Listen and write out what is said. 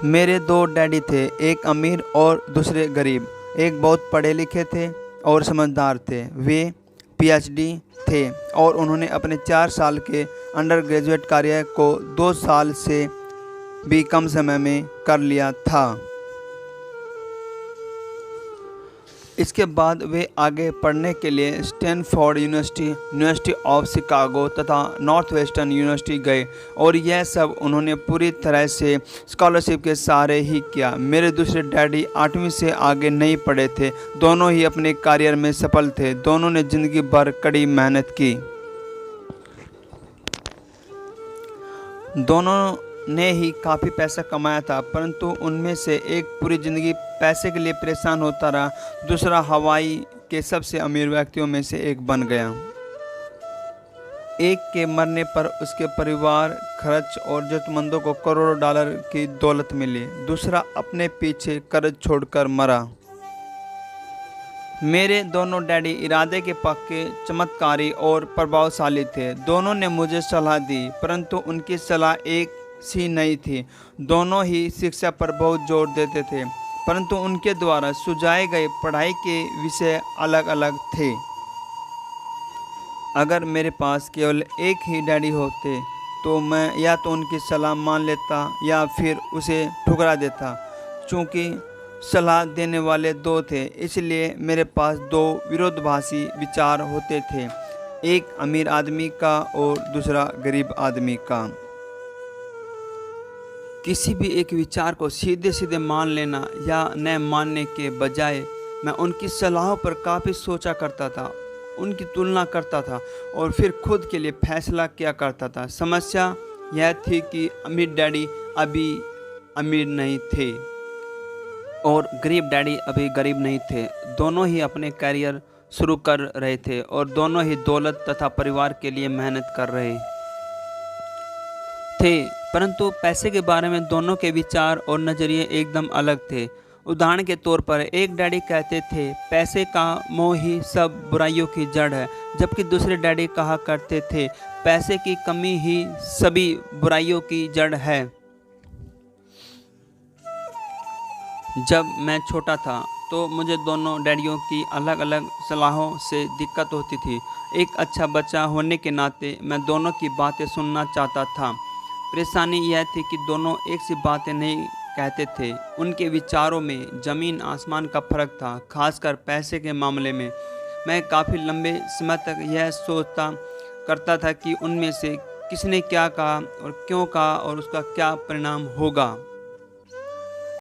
मेरे दो डैडी थे, एक अमीर और दूसरे गरीब। एक बहुत पढ़े लिखे थे और समझदार थे। वे पीएचडी थे और उन्होंने अपने 4 साल के अंडर ग्रेजुएट कार्य को 2 साल से भी कम समय में कर लिया था। इसके बाद वे आगे पढ़ने के लिए Stanford university, university of Chicago तथा नॉर्थ वेस्टर्न यूनिवर्सिटी गए और यह सब उन्होंने पूरी तरह से स्कॉलरशिप के सहारे ही किया। मेरे दूसरे डैडी 8वीं से आगे नहीं पढ़े थे। दोनों ही अपने करियर में सफल थे। दोनों ने ज़िंदगी भर कड़ी मेहनत की। दोनों ने ही काफ़ी पैसा कमाया था, परंतु उनमें से एक पूरी ज़िंदगी पैसे के लिए परेशान होता रहा। दूसरा हवाई के सबसे अमीर व्यक्तियों में से एक बन गया। एक के मरने पर उसके परिवार, खर्च और जरूरतमंदों को करोड़ों डॉलर की दौलत मिली। दूसरा अपने पीछे कर्ज छोड़कर मरा। मेरे दोनों डैडी इरादे के पक्के, चमत्कारी और प्रभावशाली थे। दोनों ने मुझे सलाह दी, परंतु उनकी सलाह एक सी नहीं थी। दोनों ही शिक्षा पर बहुत जोर देते थे, परंतु उनके द्वारा सुझाए गए पढ़ाई के विषय अलग अलग थे। अगर मेरे पास केवल एक ही डैडी होते तो मैं या तो उनकी सलाह मान लेता या फिर उसे ठुकरा देता। चूँकि सलाह देने वाले दो थे, इसलिए मेरे पास दो विरोधाभासी विचार होते थे, एक अमीर आदमी का और दूसरा गरीब आदमी का। किसी भी एक विचार को सीधे सीधे मान लेना या न मानने के बजाय मैं उनकी सलाहों पर काफ़ी सोचा करता था, उनकी तुलना करता था और फिर खुद के लिए फैसला किया करता था। समस्या यह थी कि अमीर डैडी अभी अमीर नहीं थे और गरीब डैडी अभी गरीब नहीं थे। दोनों ही अपने करियर शुरू कर रहे थे और दोनों ही दौलत तथा परिवार के लिए मेहनत कर रहे थे, परंतु पैसे के बारे में दोनों के विचार और नज़रिए एकदम अलग थे। उदाहरण के तौर पर एक डैडी कहते थे पैसे का मोह ही सब बुराइयों की जड़ है, जबकि दूसरे डैडी कहा करते थे पैसे की कमी ही सभी बुराइयों की जड़ है। जब मैं छोटा था तो मुझे दोनों डैडियों की अलग अलग सलाहों से दिक्कत होती थी। एक अच्छा बच्चा होने के नाते मैं दोनों की बातें सुनना चाहता था। परेशानी यह थी कि दोनों एक सी बातें नहीं कहते थे। उनके विचारों में ज़मीन आसमान का फ़र्क था, खासकर पैसे के मामले में। मैं काफ़ी लंबे समय तक यह सोचता करता था कि उनमें से किसने क्या कहा और क्यों कहा और उसका क्या परिणाम होगा।